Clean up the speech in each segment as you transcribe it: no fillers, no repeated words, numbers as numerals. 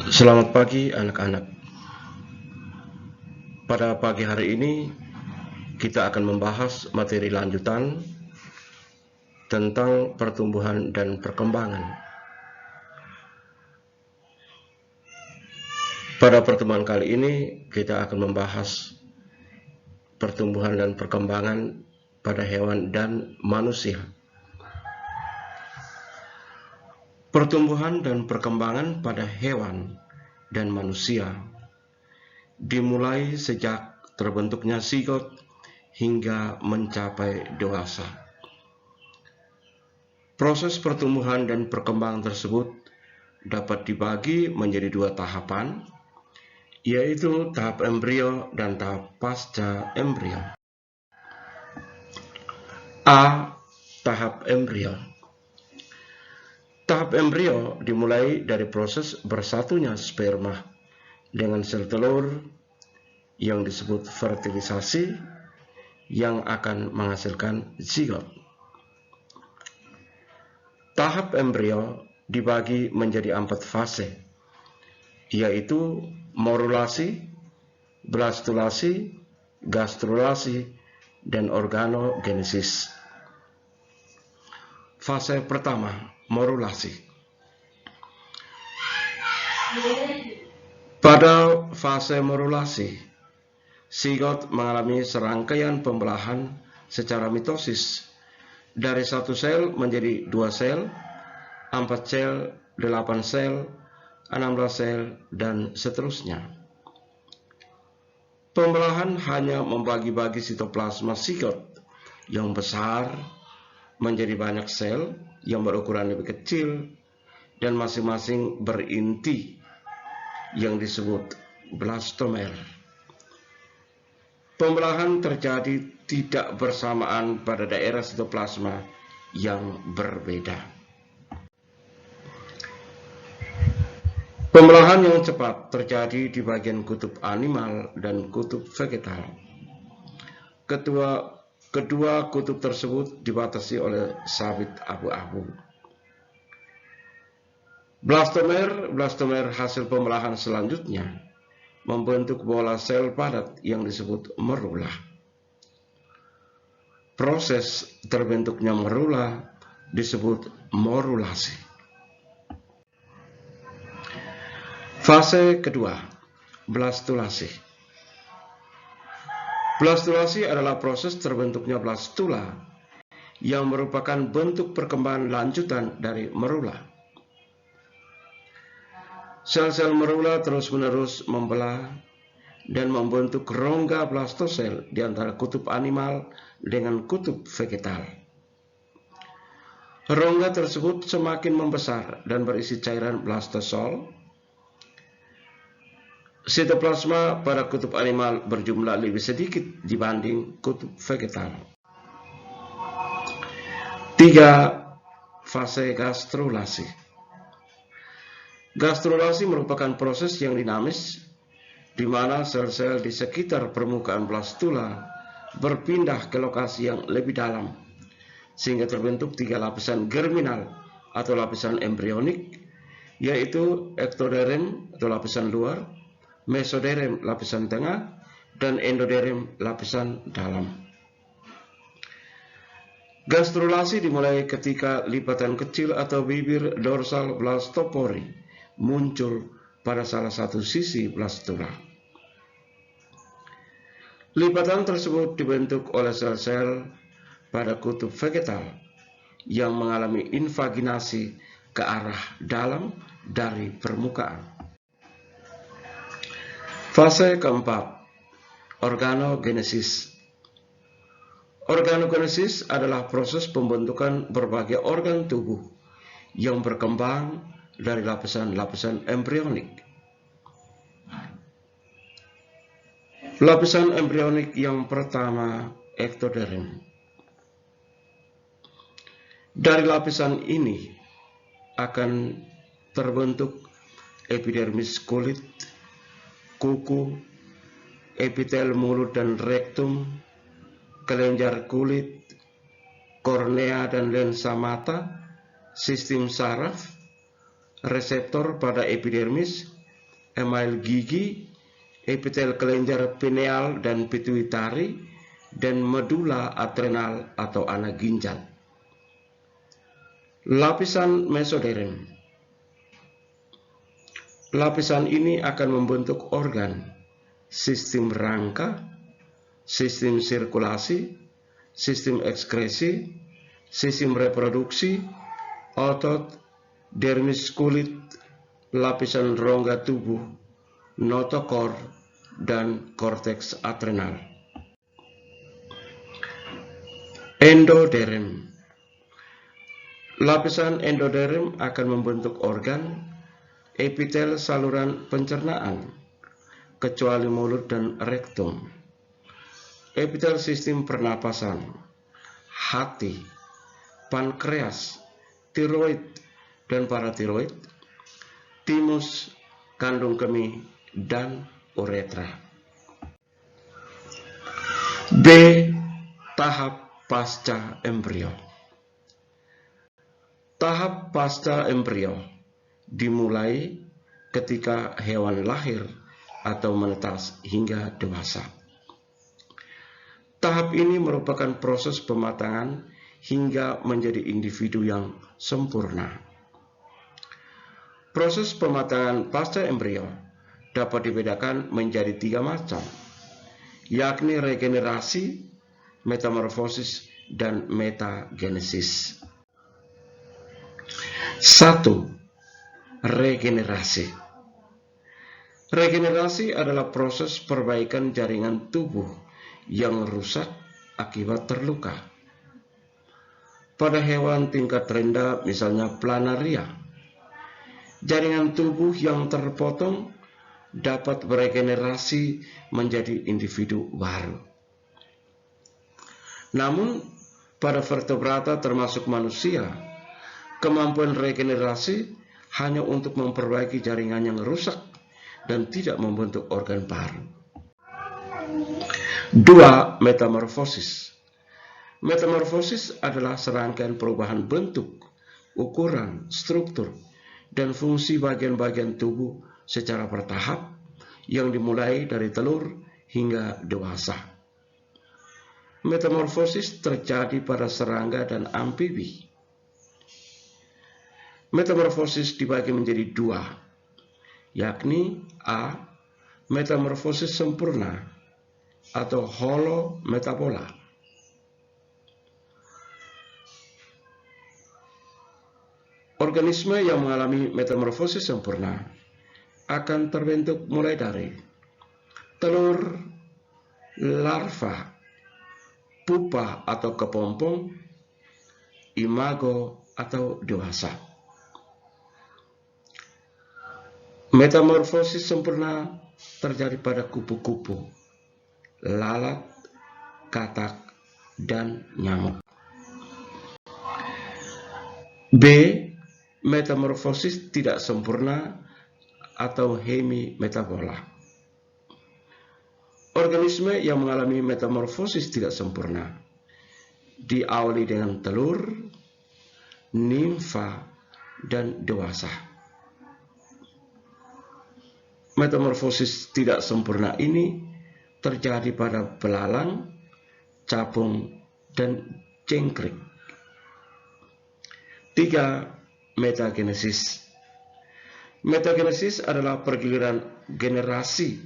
Selamat pagi anak-anak. Pada pagi hari ini kita akan membahas materi lanjutan tentang pertumbuhan dan perkembangan. Pada pertemuan kali ini kita akan membahas pertumbuhan dan perkembangan pada hewan dan manusia. Pertumbuhan dan perkembangan pada hewan dan manusia dimulai sejak terbentuknya zigot hingga mencapai dewasa. Proses pertumbuhan dan perkembangan tersebut dapat dibagi menjadi dua tahapan, yaitu tahap embrio dan tahap pasca embrio. A. Tahap embrio. Tahap embrio dimulai dari proses bersatunya sperma dengan sel telur yang disebut fertilisasi yang akan menghasilkan zigot. Tahap embrio dibagi menjadi 4 fase, yaitu morulasi, blastulasi, gastrulasi, dan organogenesis. Fase pertama, morulasi. Pada fase morulasi, zigot mengalami serangkaian pembelahan secara mitosis dari 1 sel menjadi 2 sel, 4 sel, 8 sel, 16 sel, dan seterusnya. Pembelahan hanya membagi-bagi sitoplasma zigot yang besar menjadi banyak sel yang berukuran lebih kecil dan masing-masing berinti yang disebut blastomer. Pembelahan terjadi tidak bersamaan pada daerah sitoplasma yang berbeda. Pembelahan yang cepat terjadi di bagian kutub animal dan kutub vegetal. Kedua kutub tersebut dibatasi oleh sabit abu-abu. Blastomer hasil pembelahan selanjutnya membentuk bola sel padat yang disebut merula. Proses terbentuknya merula disebut morulasi. Fase kedua, blastulasi. Blastulasi adalah proses terbentuknya blastula yang merupakan bentuk perkembangan lanjutan dari merula. Sel-sel merula terus-menerus membelah dan membentuk rongga blastosel di antara kutub animal dengan kutub vegetal. Rongga tersebut semakin membesar dan berisi cairan blastosol. Sitoplasma pada kutub animal berjumlah lebih sedikit dibanding kutub vegetal. 3. Fase gastrulasi. Gastrulasi merupakan proses yang dinamis di mana sel-sel di sekitar permukaan blastula berpindah ke lokasi yang lebih dalam sehingga terbentuk 3 lapisan germinal atau lapisan embrionik, yaitu ektoderm atau lapisan luar, mesoderm lapisan tengah, dan endoderm lapisan dalam. Gastrulasi dimulai ketika lipatan kecil atau bibir dorsal blastopori muncul pada salah satu sisi blastula. Lipatan tersebut dibentuk oleh sel-sel pada kutub vegetal yang mengalami invaginasi ke arah dalam dari permukaan. Fase keempat, organogenesis. Organogenesis adalah proses pembentukan berbagai organ tubuh yang berkembang dari lapisan-lapisan embrionik. Lapisan embrionik yang pertama, ektoderm. Dari lapisan ini akan terbentuk epidermis kulit, kuku, epitel mulut dan rektum, kelenjar kulit, kornea dan lensa mata, sistem saraf, reseptor pada epidermis, email gigi, epitel kelenjar pineal dan pituitari, dan medula adrenal atau anak ginjal. Lapisan mesoderm. Lapisan ini akan membentuk organ, sistem rangka, sistem sirkulasi, sistem ekskresi, sistem reproduksi, otot, dermis kulit, lapisan rongga tubuh, notokor, dan korteks adrenal. Endoderm. Lapisan endoderm akan membentuk organ, epitel saluran pencernaan, kecuali mulut dan rektum, epitel sistem pernapasan, hati, pankreas, tiroid dan paratiroid, timus, kandung kemih, dan uretra. B. Tahap pasca embrio. Tahap pasca embrio dimulai ketika hewan lahir atau menetas hingga dewasa. Tahap ini merupakan proses pematangan hingga menjadi individu yang sempurna. Proses pematangan pasca embrio dapat dibedakan menjadi 3 macam, yakni regenerasi, metamorfosis, dan metagenesis. 1. Regenerasi. Regenerasi adalah proses perbaikan jaringan tubuh yang rusak akibat terluka. Pada hewan tingkat rendah, misalnya planaria, jaringan tubuh yang terpotong dapat beregenerasi menjadi individu baru. Namun, pada vertebrata termasuk manusia, kemampuan regenerasi hanya untuk memperbaiki jaringan yang rusak dan tidak membentuk organ baru. 2. Metamorfosis. Metamorfosis adalah serangkaian perubahan bentuk, ukuran, struktur, dan fungsi bagian-bagian tubuh secara bertahap yang dimulai dari telur hingga dewasa. Metamorfosis terjadi pada serangga dan amfibi. Metamorfosis dibagi menjadi 2, yakni A. Metamorfosis sempurna atau holometabola. Organisme yang mengalami metamorfosis sempurna akan terbentuk mulai dari telur, larva, pupa atau kepompong, imago atau dewasa. Metamorfosis sempurna terjadi pada kupu-kupu, lalat, katak, dan nyamuk. B. Metamorfosis tidak sempurna atau hemimetabola. Organisme yang mengalami metamorfosis tidak sempurna diawali dengan telur, nimfa, dan dewasa. Metamorfosis tidak sempurna ini terjadi pada belalang, capung, dan jangkrik. 3. Metagenesis. Metagenesis adalah pergiliran generasi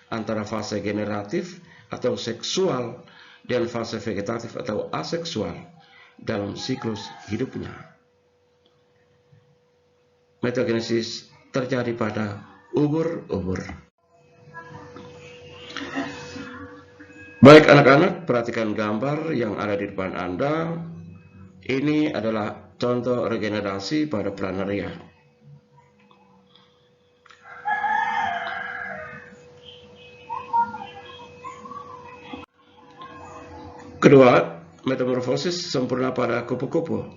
antara fase generatif atau seksual dan fase vegetatif atau aseksual dalam siklus hidupnya. Metagenesis terjadi pada ubur-ubur. Baik anak-anak, perhatikan gambar yang ada di depan Anda. Ini adalah contoh regenerasi pada planaria. Kedua, metamorfosis sempurna pada kupu-kupu.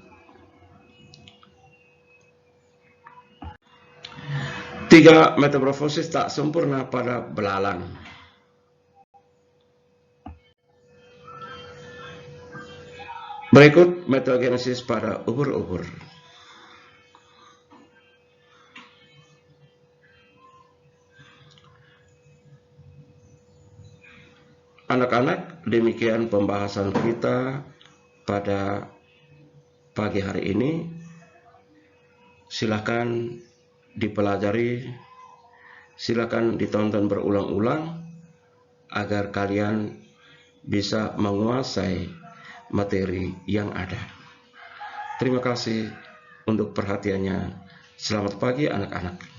3. Metamorfosis tak sempurna pada belalang. Berikut metagenesis pada ubur-ubur. Anak-anak, demikian pembahasan kita pada pagi hari ini. Silakan dipelajari, silakan ditonton berulang-ulang agar kalian bisa menguasai materi yang ada. Terima kasih untuk perhatiannya. Selamat pagi anak-anak.